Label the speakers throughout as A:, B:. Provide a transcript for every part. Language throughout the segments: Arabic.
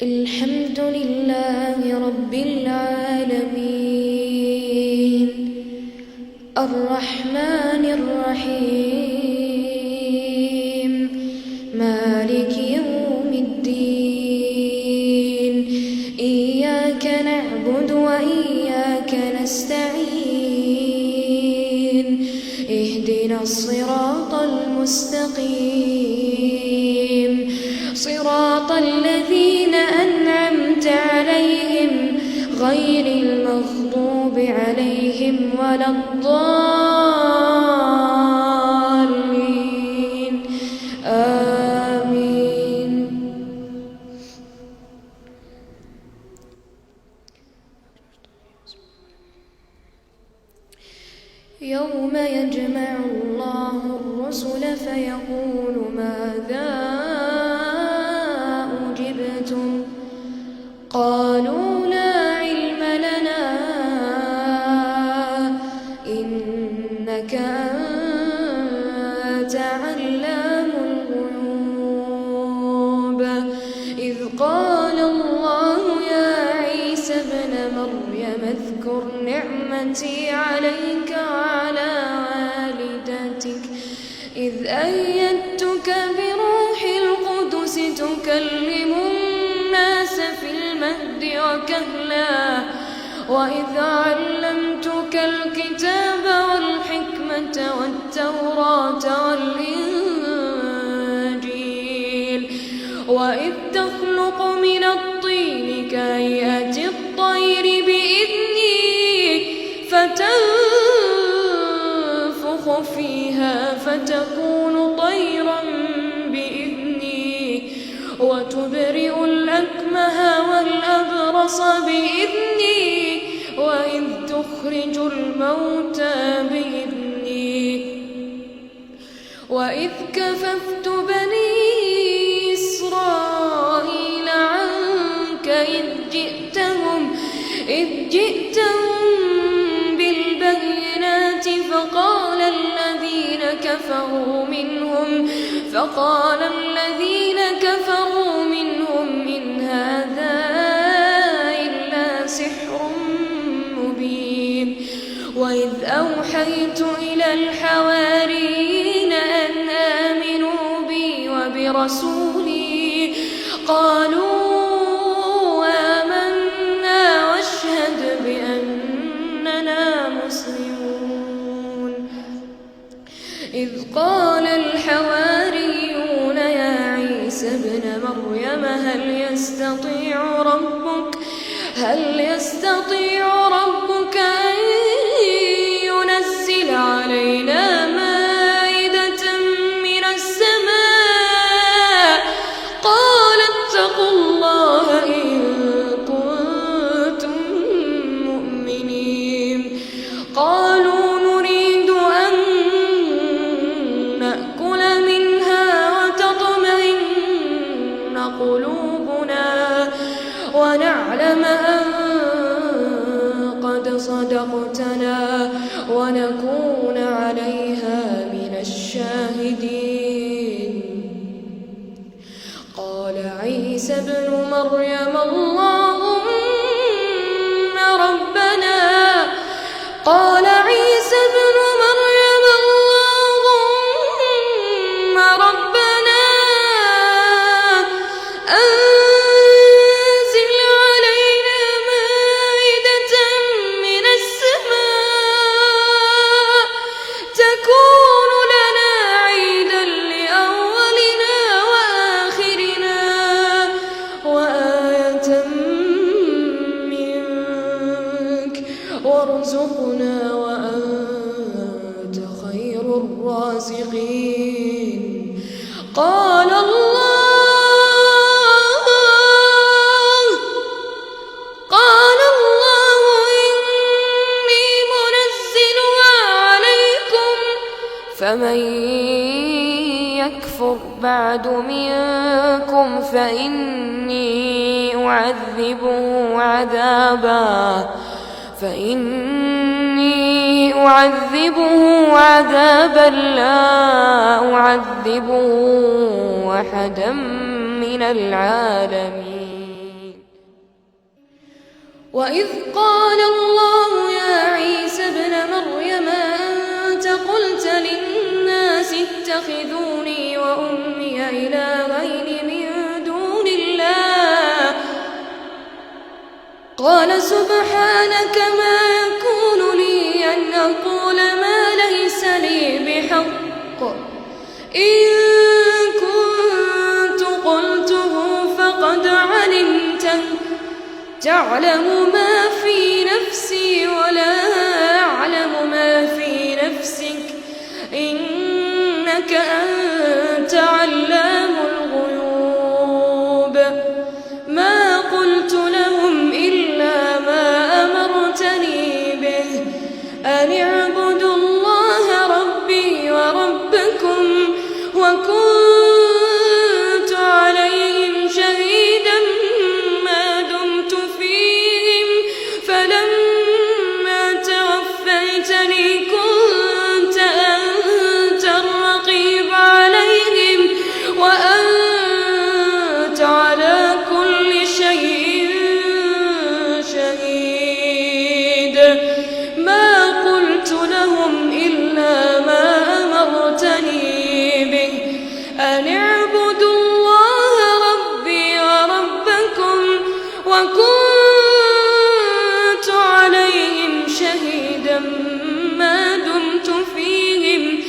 A: الحمد لله رب العالمين الرحمن الرحيم مالك يوم الدين إياك نعبد وإياك نستعين اهدنا الصراط المستقيم صراط الذين أنعمت عليهم غير المغضوب عليهم ولا الضالين آمين. يوم يجمع الله الرسل فيقول ماذا أجبتم قالوا لا علم لنا إنك أنت علام الغيوب إذ قال الله يا عيسى ابن مريم اذكر نعمتي عليك وعلى والدتك إذ أيدتك بروح القدس تكلم الناس في المهد وكهلا وإذ علمتك الكتاب والحكمة والتوراة والإنجيل وإذ تخلق من الطين كهيئة الطير بإذني فتنفخ فيها فتكون طيرا بإذني وتبرئ الأكمه والأبرص بإذني وإذ تخرج الموتى بإذني وإذ كففت بني إسرائيل عنك إذ جئتهم بالبينات فقال الذين كفروا منهم إن هذا إلا سحر مبين وإذ أوحيت إلى الحواريين أن آمنوا بي وبرسولي قالوا آمنا واشهد بأننا مسلمون إذ قال الحواريون يا عيسى ابن مريم هل يستطيع ربك أن ينزل علينا مائدة من السماء قال اتقوا الله إن كنتم مؤمنين قالوا نريد أن نأكل منها وتطمئن قلوبنا ونعلم أن قد صدقتنا ونكون عليها من الشاهدين قال عيسى ابن مريم اللهم ربنا أنزل علينا مائدة من السماء تكون لنا عيدا لأولنا وآخرنا وآية منك وارزقنا وأنت خير الرازقين قال الله إني منزلها عليكم فمن يكفر بعد منكم فإني أعذبه عذابا لا أعذبه أحدا من العالمين.
B: وإذ قال الله يا عيسى ابن مريم أنت قلت للناس اتخذوني وأمي إلهين من دون الله قال سبحانك ما يكون لي أن أقول ما ليس لي بحق إن كنت قلته فقد علمته تعلم ما في نفسي ولا أعلم ما في نفسك إنك أنت علام الغيوب ما قلت لهم إلا ما أمرتني به أن اعبدوا الله ربي وربكم وكنت عليهم شهيدا ما دمت فيهم فلما توفيتني كنت أنت الرقيب عليهم وأنت على كل شيء شهيد ما قلت لهم إلا ما أمرتني به أن اعبدوا الله ربي وربكم وكنت عليهم شهيدا ما دمت فيهم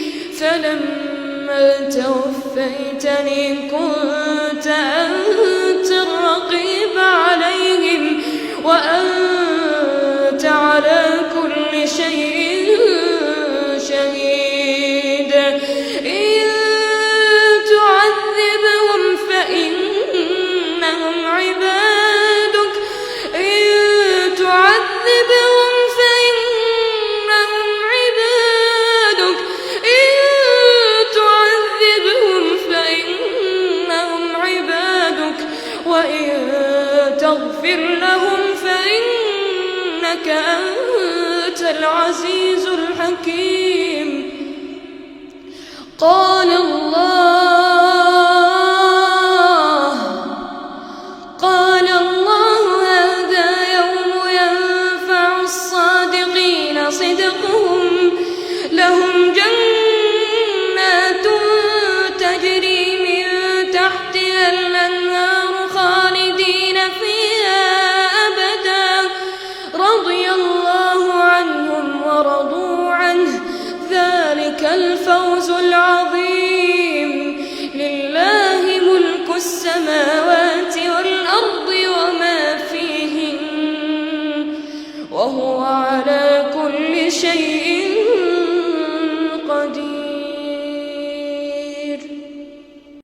B: فلما توفيتني كنت أنت الرقيب عليهم وأنت على كل شيء شهيد إن تعذبهم فإنهم عبادك إن تعذبهم فإنهم عبادك إن تعذبهم فإنهم عبادك وإن تغفر لهم فإنك أنت العزيز الحكيم قال الله هذا يوم ينفع الصادقين صدقهم لهم جنات تجري من تحتها الأنهار خالدين فيها أبدا رضي الله عنهم ورضوا عنه ذلك الفوز العظيم لله ملك السماوات والأرض وما فيهن وهو على كل شيء